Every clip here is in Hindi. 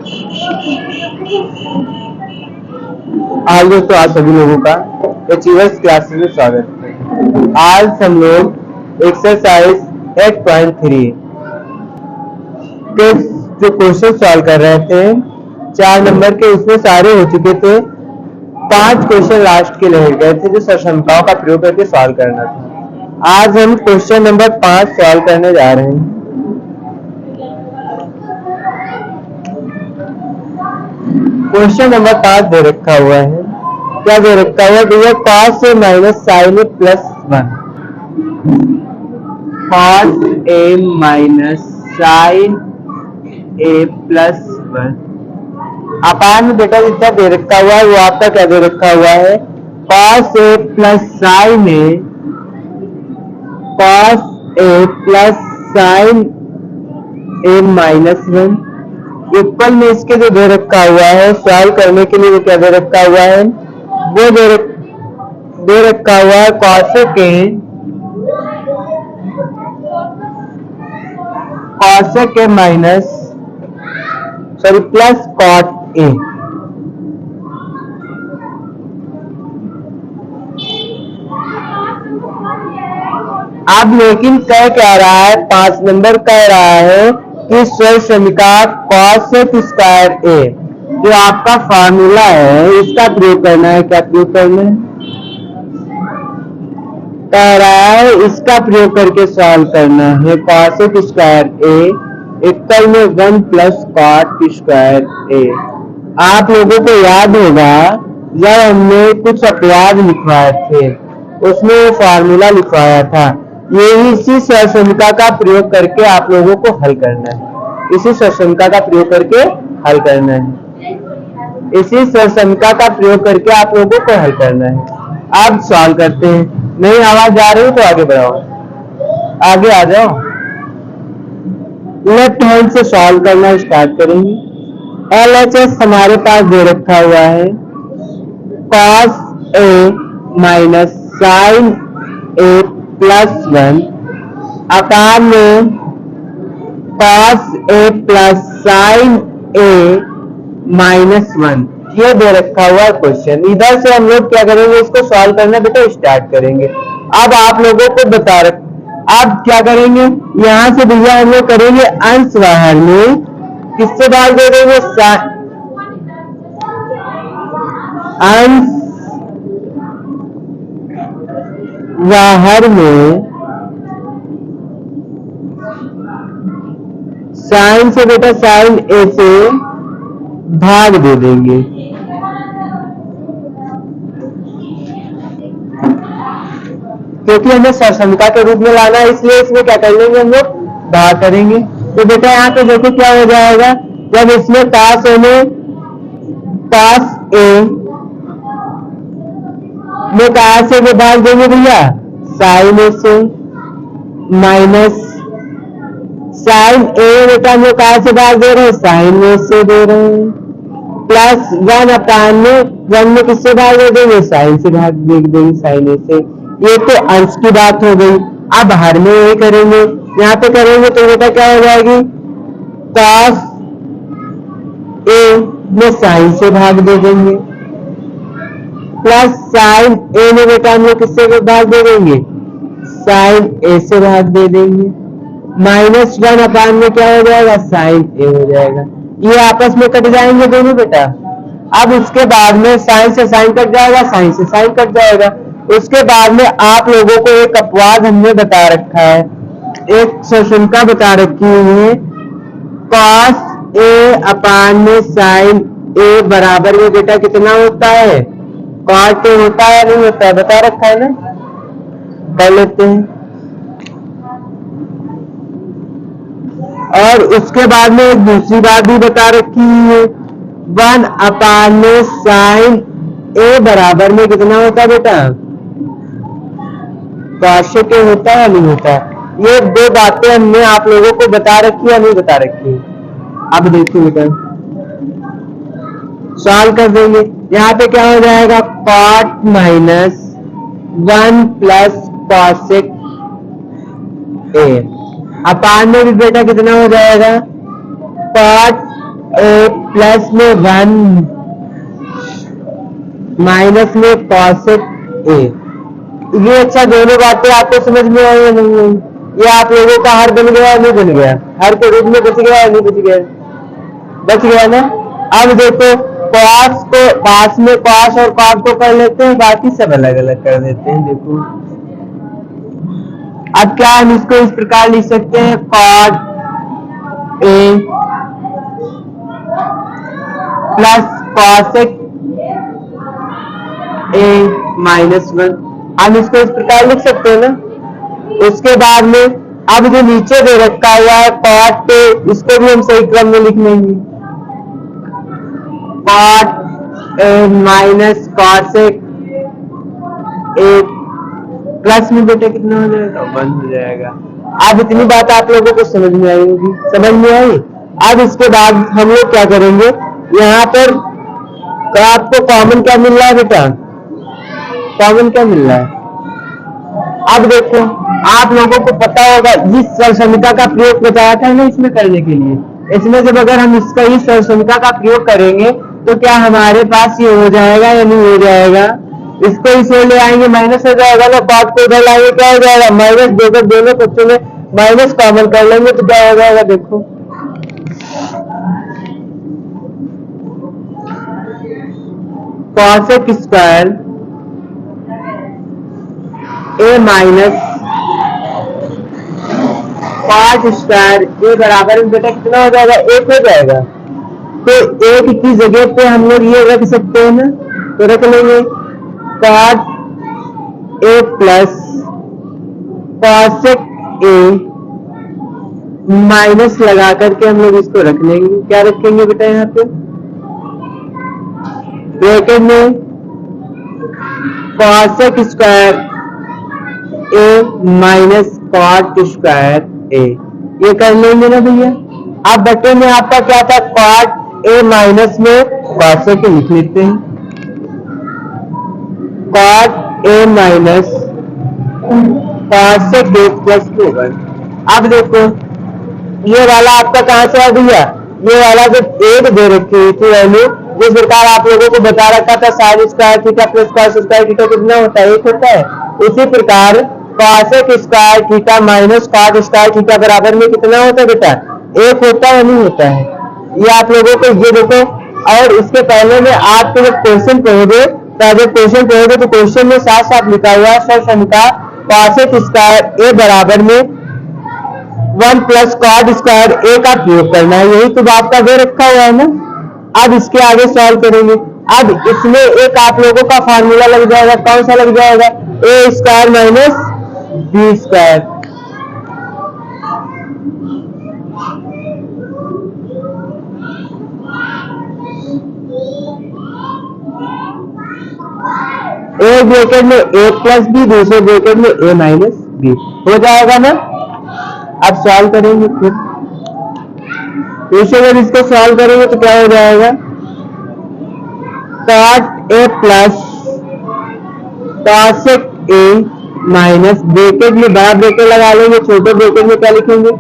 आज दोस्तों आप सभी लोगों का अचीवर्स क्लासेस में स्वागत है। आज हम लोग एक्सरसाइज 8.3 के जो क्वेश्चन सॉल्व कर रहे थे 4 नंबर के, उसमें सारे हो चुके थे। 5 क्वेश्चन लास्ट के रह गए थे जो सशंकाओं का प्रयोग करके सॉल्व करना था। आज हम क्वेश्चन नंबर 5 सॉल्व करने जा रहे हैं। क्वेश्चन नंबर 5 दे रखा हुआ है। क्या दे रखा हुआ है? cos a minus sine A plus 1। cos a minus sine A plus 1 upon में बेटा जितना दे रखा हुआ है वो आपका क्या दे रखा हुआ है? cos a plus sine A, cos a plus sine A minus 1 equal में इसके जो दे रखा हुआ है सॉल्व करने के लिए वो क्या दे रखा हुआ है? वो दे रखा हुआ है cosec a minus plus cot a। अब लेकिन क्या रहा है? 5 नंबर कह रहा है कि स्वसमिका cosec स्क्वायर a जो आपका फार्मूला है इसका प्रयोग करना है। क्या प्रयोग करना है? कह रहा है इसका प्रयोग करके सॉल्व करना है। cosec स्क्वायर a इक्वल में 1 प्लस cot स्क्वायर a। आप लोगों को याद होगा जब हमने कुछ अपवाद लिखवाए थे उसमें वो फार्मूला लिखवाया था। यही इसी स्वसमिका का प्रयोग करके आप लोगों को हल करना है। इसी स्वसमिका का प्रयोग करके हल करना है। इसी स्वसमिका का प्रयोग करके आप लोगों को हल करना है। अब सॉल्व करते हैं। नहीं आवाज आ रही तो आगे बढ़ाओ, आगे आ जाओ। लेफ्ट हैंड से सॉल्व करना स्टार्ट करेंगे। LHS हमारे पास दे रखा हुआ है cos a minus sine a plus 1 upon में cos a plus sine a minus 1 ये दे रखा हुआ क्वेश्चन। इधर से हम लोग क्या करेंगे? इसको सॉल्व करना बेटा स्टार्ट करेंगे। अब आप लोगों को बता रख अब क्या करेंगे? यहां से भैया हम लोग करेंगे अंश बाहर में, किससे भाग दे देंगे? अंश बाहर में साइन से बेटा साइन ए से भाग दे देंगे। क्योंकि हमें सशंका के रूप में लाना है इसलिए इसमें क्या कर लेंगे? हम लोग भाग करेंगे। तो बेटा यहाँ पे देखो क्या हो जाएगा जब इसमें cos a में कहा से वो भाग देंगे भैया साइन ए से, माइनस साइन ए बेटा हम लोग कहा से भाग दे रहे हैं? साइन ए से दे रहे हैं, प्लस 1 अपान में 1 में किससे भाग दे देंगे? साइन से भाग दे देंगे, साइन ए से। ये तो अंश की बात हो गई। अब हर में यही करेंगे। यहाँ पे करेंगे तो बेटा क्या हो जाएगी? cos a में साइन से भाग दे देंगे, प्लस साइन ए में बेटा हम लोग किससे भाग दे देंगे? साइन ए से भाग दे देंगे, माइनस 1 अपान में क्या हो जाएगा? साइन ए हो जाएगा। ये आपस में कट जाएंगे दोनों बेटा। अब उसके बाद में साइन से साइन कट जाएगा, साइन से साइन कट जाएगा। उसके बाद में आप लोगों को एक अपवाद हमने बता रखा है, एक सशंका बता रखी है। cos a अपान में साइन ए बराबर में बेटा कितना होता है? cot a होता है नहीं होता है? बता रखा है ना, कर लेते हैं। और उसके बाद में एक दूसरी बात भी बता रखी है 1 अपान में साइन ए बराबर में कितना होता है बेटा? cosec a होता है नहीं होता है? ये दो बातें हमने आप लोगों को बता रखी है नहीं बता रखी है? अब देखिए बेटा सॉल्व कर देंगे। यहाँ पे क्या हो जाएगा? cot minus 1 plus cosec a अपान में भी बेटा कितना हो जाएगा? cot a प्लस में 1 माइनस में कॉसेक ए। ये अच्छा दोनों बातें आपको समझ में आई या नहीं आई? ये आप लोगों का हर बन गया नहीं बन गया? हर के रूप में बच गया या नहीं बच गया? बच गया ना। अब देखो कॉस को पास में कॉस और कॉट को कर लेते हैं, बाकी सब अलग अलग कर देते हैं। देखो अब क्या हम इसको इस प्रकार लिख सकते हैं, cot A plus cosec A minus 1। हम इसको इस प्रकार लिख सकते हैं ना। उसके बाद में अब जो नीचे दे रखा हुआ है कॉट पे, इसको भी हम सही क्रम में लिख लेंगे, cot A minus cosec A plus में बेटा कितना हो जाएगा, 1 हो जाएगा। अब इतनी बात आप लोगों को समझ में आई होगी, समझ में आई। अब इसके बाद हम लोग क्या करेंगे, यहाँ पर तो आपको कॉमन क्या मिल रहा है बेटा, कॉमन क्या मिल रहा है। अब देखो आप लोगों को पता होगा जिस सरसमिका का प्रयोग बताया था ना इसमें करने के लिए, इसमें जब अगर हम इसका ही सरसमिका का प्रयोग करेंगे तो क्या हमारे पास ये हो जाएगा या नहीं हो जाएगा। इसको इसे ले आएंगे माइनस हो जाएगा ना, कॉट को उधर लाएंगे क्या हो जाएगा माइनस, देकर दोनों पक्षों में माइनस कॉमन कर लेंगे तो क्या हो जाएगा, देखो कॉसेक स्क्वायर ए माइनस कॉट स्क्वायर ए बराबर बेटा कितना हो जाएगा, 1 हो जाएगा। तो 1 की जगह पे हम लोग ये रख सकते हैं ना, तो रख लेंगे cot A plus cosec A minus लगा करके हम लोग इसको रख लेंगे। क्या रखेंगे बेटा यहाँ पे ब्रैकेट में कॉसेक स्क्वायर ए माइनस कॉट स्क्वायर ए, ये कर लेंगे ना भैया। अब बटे में आपका क्या था, कॉट ए माइनस में कॉसेक लिख लेते हैं, cot A minus cosec A plus 1। अब देखो ये वाला आपका कहां से आ भैया, ये वाला जो 1 दे रखी थी वैल्यू, जिस प्रकार आप लोगों को बता रखा था sine square theta plus cos square theta कितना होता है, 1 होता है। उसी प्रकार cosec square theta minus cot square theta बराबर में कितना होता है बेटा, 1 होता है नहीं होता है। ये आप लोगों को ये देखो, और इसके पहले में आपके जब क्वेश्चन पढ़ोगे तो क्वेश्चन में साथ साथ लिखा हुआ है सरसमिका कॉसेक स्क्वायर ए बराबर में 1 प्लस कॉट स्क्वायर ए का प्रयोग करना है, यही तो आपका दे रखा हुआ है ना। अब इसके आगे सॉल्व करेंगे। अब इसमें एक आप लोगों का फार्मूला लग जाएगा, कौन सा लग जाएगा, ए स्क्वायर माइनस बी स्क्वायर। एक ब्रैकेट में ए प्लस बी, दूसरे ब्रैकेट में ए माइनस बी हो जाएगा ना। अब सॉल्व करेंगे, फिर जब इसको सॉल्व करेंगे तो क्या हो जाएगा, cot A plus cosec A minus bracket में बड़ा ब्रैकेट लगा लेंगे, छोटे ब्रैकेट में क्या लिखेंगे,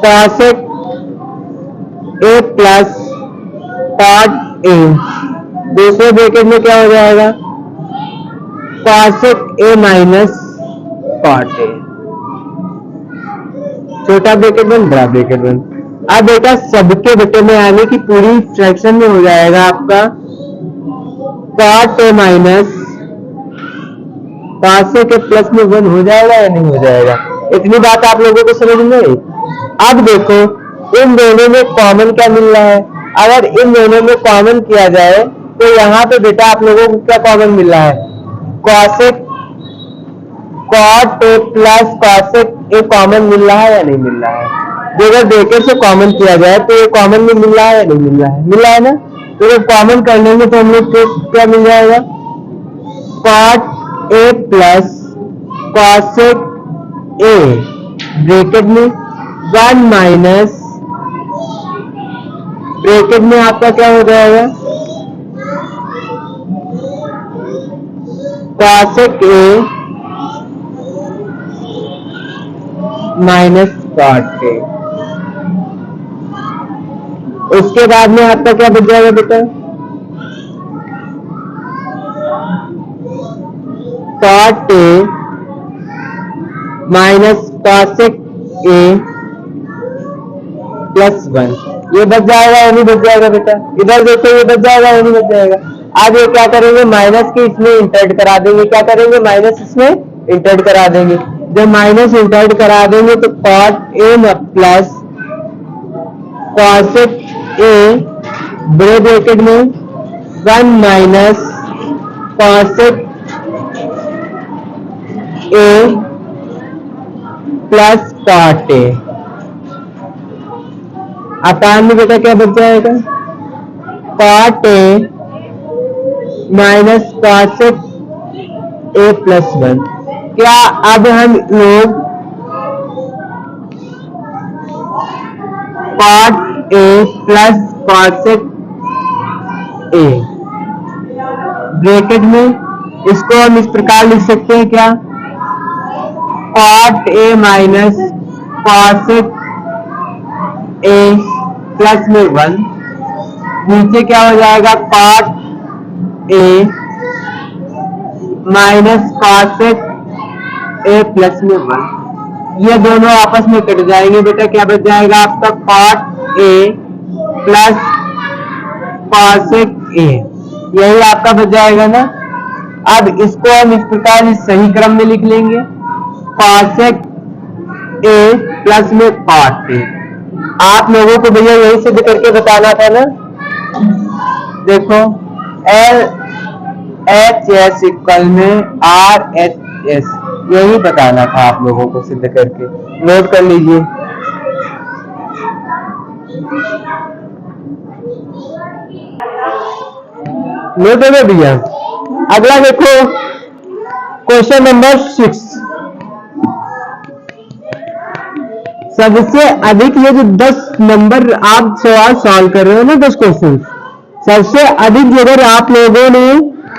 cosec A plus cot A, दूसरे ब्रैकेट में क्या हो जाएगा, cosec A minus cot A, छोटा ब्रैकेट बन बड़ा ब्रैकेट बन। अब बेटा सबके बटे में आने की पूरी फ्रैक्शन में हो जाएगा आपका cot A minus cosec A plus में 1 हो जाएगा या नहीं हो जाएगा। इतनी बात आप लोगों को समझ में आई। अब देखो इन दोनों में कॉमन क्या मिल रहा है, अगर इन दोनों में कॉमन किया जाए तो यहाँ पे बेटा आप लोगों को क्या कॉमन मिल रहा है, cosec cot A plus cosec A common मिल रहा है या नहीं मिल रहा है। तो अगर ब्रैकेट से कॉमन किया जाए तो ये कॉमन में मिल रहा है या नहीं मिल रहा है, मिल रहा है ना। तो जब कॉमन कर लेंगे तो हम लोग क्या मिल जाएगा, cot A plus cosec A bracket में 1 माइनस ब्रैकेट में आपका क्या हो जाएगा, cosec A minus cot A. उसके बाद में आपका क्या बच जाएगा बेटा, cot A minus cosec A plus 1, ये बच जाएगा या नहीं बच जाएगा बेटा, इधर देखो ये बच जाएगा या नहीं बच जाएगा। अब ये क्या करेंगे, माइनस के इसमें इंटर्ट करा देंगे, क्या करेंगे, माइनस इसमें इंटर्ट करा देंगे। जब माइनस इंटर्ट करा देंगे तो cot A plus cosec A बड़े ब्रैकेट में 1 minus cosec A plus cot A अपान में बेटा क्या बच जाएगा, cot A minus cosec A plus 1। क्या अब हम लोग cot A plus cosec A bracket में, इसको हम इस प्रकार लिख सकते हैं क्या, cot A minus cosec A plus में 1, नीचे क्या हो जाएगा, cot A minus cosec A plus में 1, ये दोनों आपस में कट जाएंगे बेटा, क्या बच जाएगा आपका, cot A plus cosec A, यही आपका बच जाएगा ना। अब इसको हम इस प्रकार सही क्रम में लिख लेंगे, cosec A प्लस में cot A। आप लोगों को भैया यही सिद्ध करके बताना था ना, देखो LHS इक्वल में RHS, यही बताना था आप लोगों को सिद्ध करके, नोट कर लीजिए। नोट हो गया भैया। अगला देखो क्वेश्चन नंबर 6, सबसे अधिक, ये जो 10 नंबर आप सवाल सॉल्व कर रहे हो ना, 10 क्वेश्चन, सबसे अधिक अगर आप लोगों ने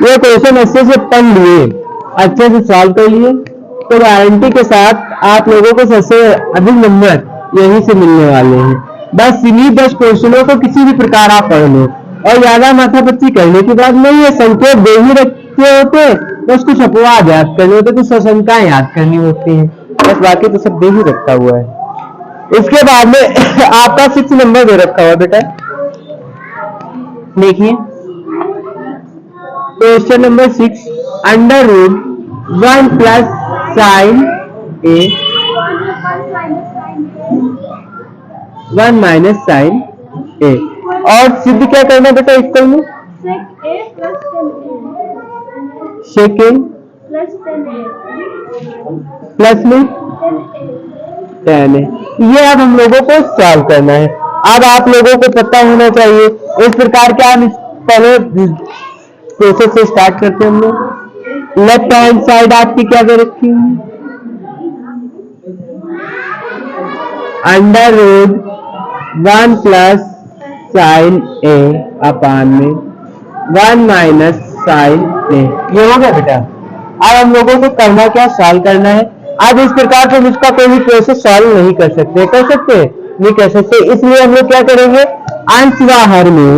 ये क्वेश्चन अच्छे से पढ़ लिए, अच्छे से सॉल्व कर लिए, तो गारंटी के साथ आप लोगों को सबसे अधिक नंबर यहीं से मिलने वाले हैं। बस इन्हीं 10 क्वेश्चनों को किसी भी प्रकार आप पढ़ लो, और ज्यादा माथापच्ची करने की बात नहीं है। संकेत दे ही रखे होते, बस कुछ अपवाद याद करने होते, कुछ सशंकाएं याद करनी होती है, बस बाकी तो सब दे ही रखा हुआ है। इसके बाद में आपका 6 नंबर दे रखा हुआ बेटा, देखिए question number 6, under root 1 plus sine A 1 minus sine A, और सिद्ध क्या करना बेटा, इक्वल में सेक ए प्लस में 10 है। ये अब हम लोगों को सॉल्व करना है। अब आप लोगों को पता होना चाहिए इस प्रकार के, हम पहले प्रोसेस से स्टार्ट करते हैं। हम लोग लेफ्ट हैंड साइड आपकी क्या दे रखी है, under root 1 plus sine A upon में 1 माइनस साइन ए, ये हो गया बेटा। अब हम लोगों को करना क्या, सॉल्व करना है। अब इस प्रकार से इसका कोई भी प्रोसेस सॉल्व नहीं कर सकते, कर सकते नहीं कर सकते, इसलिए हम लोग क्या करेंगे, अंश व हर में,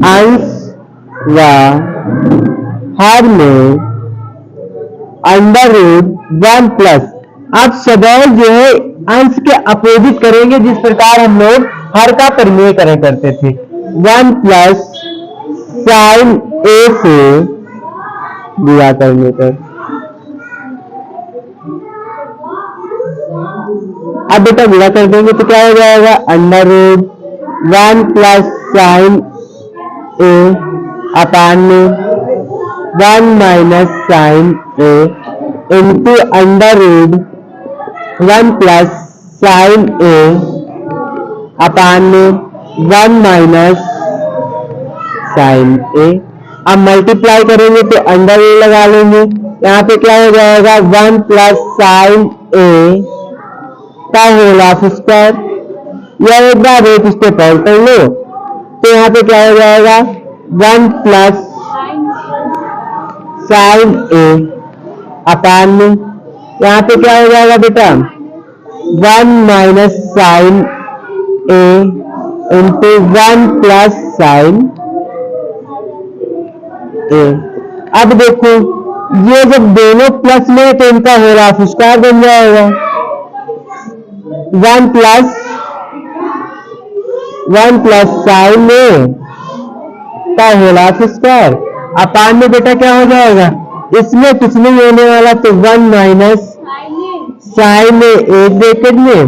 अंश व हर में अंडर रूट 1 प्लस, अब सदैव जो है अंश के अपोजिट करेंगे, जिस प्रकार हम लोग हर का परिमेयकरण करते थे, 1 प्लस साइन ए से गुणा करने पर। अब बेटा गुणा कर देंगे तो क्या हो जाएगा, under root 1 plus sine A upon में 1 minus sine A into under root 1 plus sine A upon में 1 माइनस साइन ए। अब मल्टीप्लाई करेंगे तो अंडर रूट लगा लेंगे, यहाँ पे क्या हो जाएगा, 1 प्लस साइन ए का होल ऑफ स्क्वायर, या एक बार एक स्टेप और कर लो तो यहाँ पे क्या हो जाएगा, 1 प्लस साइन ए अपान में यहाँ पे क्या हो जाएगा बेटा, 1 minus sine A into 1 plus sine ए। अब देखो ये जब दोनों प्लस में तो इनका होल हाफ स्क्वायर बन जाएगा। 1 प्लस साइन ए का होल हाफ स्क्वायर अपान में बेटा क्या हो जाएगा, इसमें कुछ नहीं होने वाला तो 1 माइनस साइन ए एक ब्रैकेट में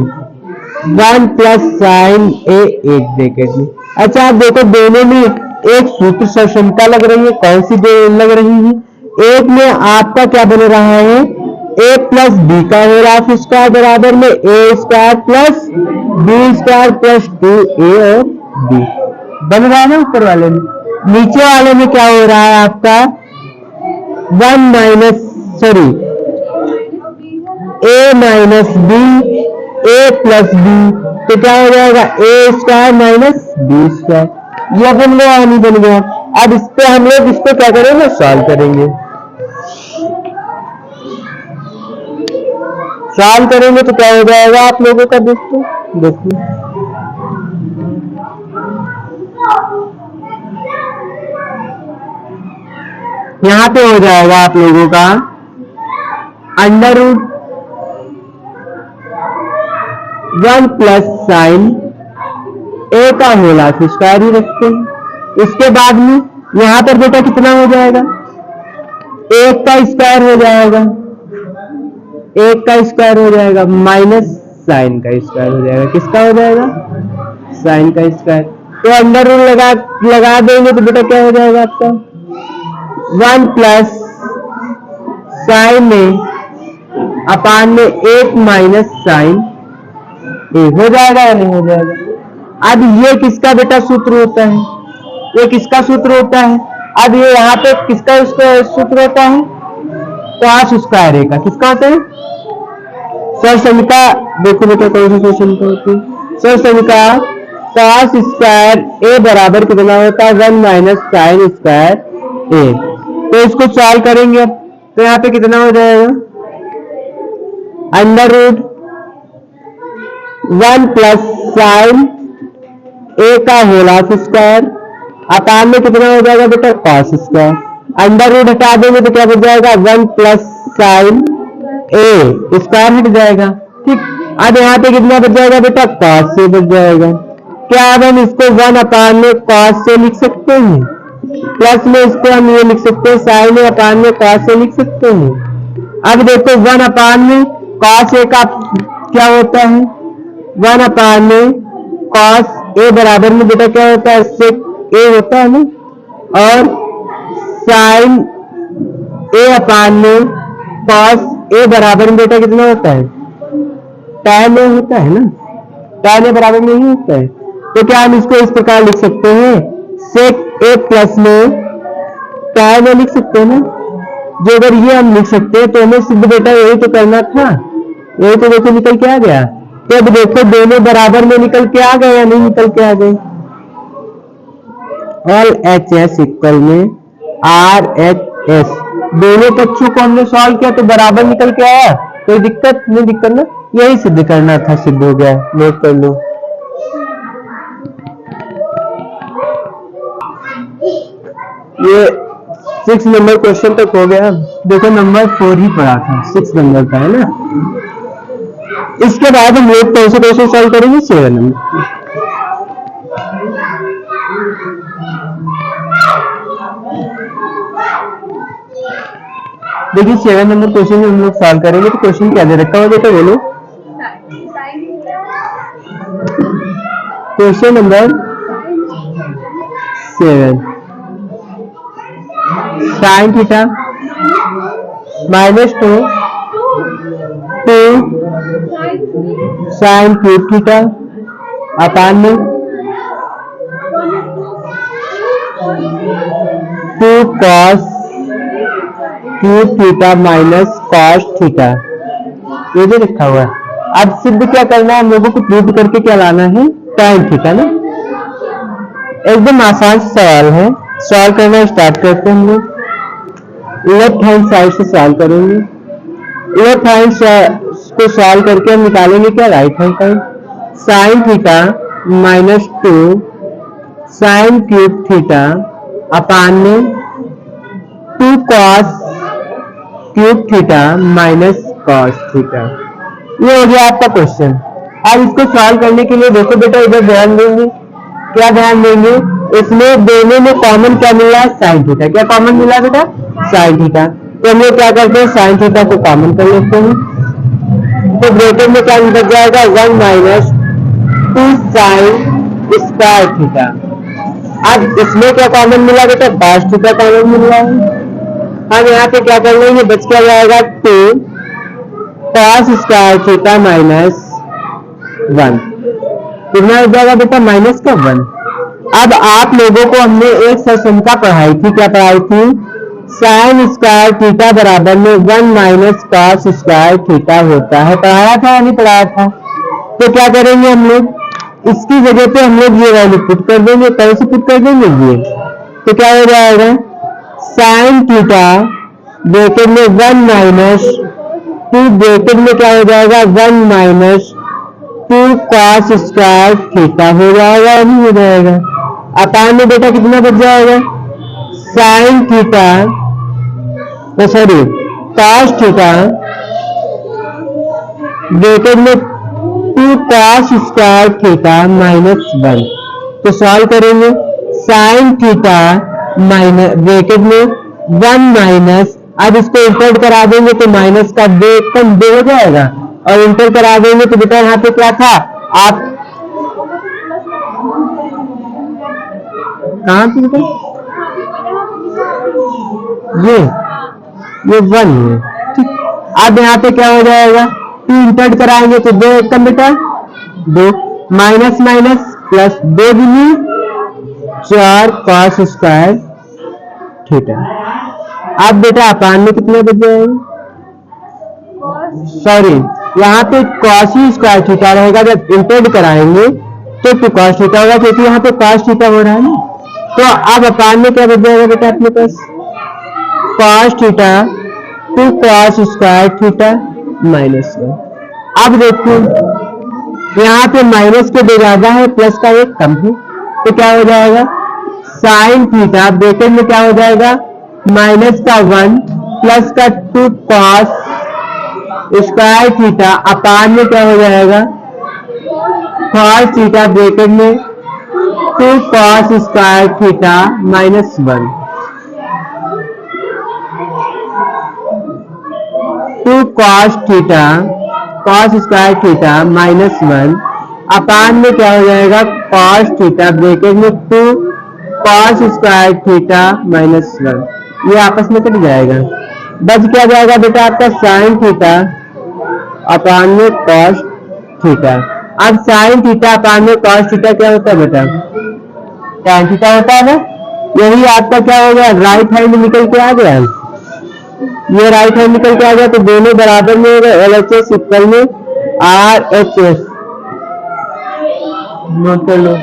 1 प्लस साइन ए एक ब्रैकेट में। अच्छा आप देखो दोनों में एक सूत्र सशंका लग रही है, कौन सी लग रही है, एक में आपका क्या बन रहा है ए प्लस बी का होल हाफ स्क्वायर बराबर में A square plus B square plus 2a और बी बन रहा है ना ऊपर वाले में। नीचे वाले में क्या हो रहा है आपका 1 माइनस सॉरी ए माइनस बी ए प्लस बी तो क्या हो जाएगा ए स्क्वायर माइनस बी स्क्वायर। यह बन गया नहीं बन गया। अब इस पे हम लोग इसको क्या करेंगे सॉल्व करेंगे। सॉल्व करेंगे तो क्या हो जाएगा आप लोगों का दोस्तों देखो यहां पे हो जाएगा आप लोगों का अंडर रूट 1 प्लस साइन ए का होल हाफ स्क्वायर ही रखते हैं। इसके बाद में यहां पर बेटा कितना हो जाएगा एक का स्क्वायर हो जाएगा, एक का स्क्वायर हो जाएगा माइनस साइन का स्क्वायर हो जाएगा। किसका हो जाएगा साइन का स्क्वायर। तो अंडर रूट लगा देंगे तो बेटा क्या हो जाएगा आपका 1 प्लस साइन ए अपान में 1 माइनस साइन ए हो जाएगा या नहीं हो जाएगा। अब ये किसका बेटा सूत्र होता है, ये किसका सूत्र होता है। अब ये यहाँ पे किसका सूत्र होता है कॉस स्क्वायर ए का। किसका होता है सर समीका देखो बेटा कौन सी समीका होती है सर समीका कॉस स्क्वायर ए बराबर कितना होता है 1 माइनस साइन स्क्वायर ए। तो इसको सॉल्व करेंगे तो यहाँ पे कितना हो जाएगा अंडर रूट 1 प्लस साइन ए का होल हाफ स्क्वायर अपान में कितना हो जाएगा बेटा कॉस स्क्वायर। अंडर रूट हटा देंगे तो क्या बच जाएगा 1 प्लस साइन ए स्क्वायर हट जाएगा। ठीक अब यहाँ पे कितना बच जाएगा बेटा कॉस से बच जाएगा। क्या अब हम इसको 1 अपान में कॉस से लिख सकते हैं, प्लस में इसको हम ये लिख सकते हैं साइन ए अपान में कॉस से लिख सकते हैं। अब देखो 1 अपान में कॉस ए का क्या होता है 1 अपान में कॉस ए बराबर में बेटा क्या होता है सेक ए होता है ना, और साइन ए अपान में कॉस ए बराबर में बेटा कितना होता है tan ए होता है ना, tan ए बराबर में नहीं होता है। तो क्या हम इसको इस प्रकार लिख सकते हैं सेक ए प्लस में tan ए लिख सकते हैं ना। जो अगर ये हम लिख सकते हैं तो हमें सिद्ध बेटा यही तो करना था, यही तो देखो निकल के आ गया। तो अब देखो दोनों बराबर में निकल के आ गए या नहीं निकल के आ गए। एल एच एस इक्वल में आर एच एस दोनों पक्षों को हमने सॉल्व किया तो बराबर निकल के आया। कोई दिक्कत नहीं दिक्कत ना, यही सिद्ध करना था, सिद्ध हो गया। नोट कर लो ये 6 नंबर क्वेश्चन तक हो गया। देखो नंबर 4 ही पड़ा था, 6 नंबर का है ना। इसके बाद हम लोग कौन से क्वेश्चन सॉल्व करेंगे 7 नंबर। देखिए 7 नंबर क्वेश्चन हम लोग सॉल्व करेंगे तो क्वेश्चन क्या दे रखा है बेटा बोलो। Question number 7 sine theta minus 2 sine cube theta upon में 2 cos cube theta minus cos theta ये जो लिखा हुआ है। अब सिद्ध क्या करना है हम लोगों को प्रूव करके क्या लाना है tan थीटा ना। एकदम आसान सवाल है, सॉल्व करना स्टार्ट करते हैं हम लोग। लेफ्ट हैंड साइड से सॉल्व करेंगे। लेफ्ट हैंड को सॉल्व करके हम निकालेंगे क्या right hand side. Sine theta minus 2 sine cube theta upon में 2 cos cube theta minus cos theta. ये हो गया आपका क्वेश्चन। अब इसको सॉल्व करने के लिए देखो बेटा, इधर ध्यान देंगे, क्या ध्यान देंगे, इसमें दोनों में कॉमन क्या मिला है, साइन थीटा। क्या कॉमन मिला बेटा, साइन थीटा। तो हम लोग क्या करते हैं, साइन थीटा को कॉमन कर लेते हैं। तो ब्रैकेट में क्या बच जाएगा, 1 माइनस 2 साइन स्क्वायर थीटा। अब इसमें क्या कॉमन मिला बेटा, कॉस थीटा कॉमन मिल रहा है। हम यहाँ पे क्या कर लेंगे, बच क्या जाएगा 2 कॉस स्क्वायर थीटा माइनस 1। कितना हो जाएगा बेटा, माइनस का 1। अब आप लोगों को हमने एक सशंका पढ़ाई थी, क्या पढ़ाई थी, साइन स्क्वायर थीटा बराबर में 1 माइनस कॉस स्क्वायर थीटा होता है। पढ़ाया था या नहीं पढ़ाया था? तो क्या करेंगे हम लोग, इसकी जगह पे हम लोग ये वैल्यू पुट कर देंगे। कैसे पुट कर देंगे ये, तो क्या हो जाएगा, साइन थीटा ब्रैकेट में 1 माइनस 2 ब्रैकेट में क्या हो जाएगा, 1 माइनस 2 कॉस स्क्वायर थीटा हो जाएगा, नहीं हो जाएगा। अपान में बेटा कितना बच जाएगा, sine theta sorry cos theta bracket में 2 कॉस स्क्वायर थीटा माइनस 1। तो सॉल्व करेंगे, साइन थीटा माइनस ब्रैकेट में 1 माइनस, अब इसको इंटर करा देंगे तो माइनस का 2 कम 2 हो जाएगा, और इंटर करा देंगे तो बेटा यहाँ पे क्या था, आप कहां पे बेटा, ये 1 है, ठीक। अब यहाँ पे क्या हो जाएगा, 2 इंटर कराएंगे तो 2 कम बेटा 2, माइनस माइनस प्लस 2 दूनी 4 कॉस स्क्वायर थीटा। अब बेटा अपान में कितना बच जाएगा, सॉरी यहाँ पे कॉस स्क्वायर थीटा रहेगा, जब इंटर कराएंगे तो 2 कॉस थीटा होगा, क्योंकि यहाँ पे कॉस थीटा हो रहा है ना। तो अब अपान में क्या बच जाएगा बेटा अपने पास, cos theta 2 cos square theta minus 1। अब देखो यहाँ पे माइनस के 2 ज्यादा है, प्लस का 1 कम है, तो क्या हो जाएगा, साइन थीटा ब्रैकेट में क्या हो जाएगा, माइनस का 1 प्लस का 2 कॉस स्क्वायर थीटा अपान में क्या हो जाएगा, कॉस थीटा ब्रैकेट में 2 cos square theta minus 1। 2 cos theta cos square theta minus 1 upon में क्या हो जाएगा, कॉस थीटा ब्रैकेट में 2 कॉस स्क्वायर थीटा माइनस 1। ये आपस में कट जाएगा, बच क्या जाएगा बेटा आपका साइन थीटा अपान में कॉस थीटा। अब साइन थीटा अपान में कॉस थीटा क्या होता है बेटा, tan थीटा होता है ना। यही आपका क्या हो गया, राइट हैंड निकल के आ गया, ये राइट हैंड निकल के आ गया, तो दोनों बराबर में हो गए, LHS इक्वल में RHS। नोट कर लो।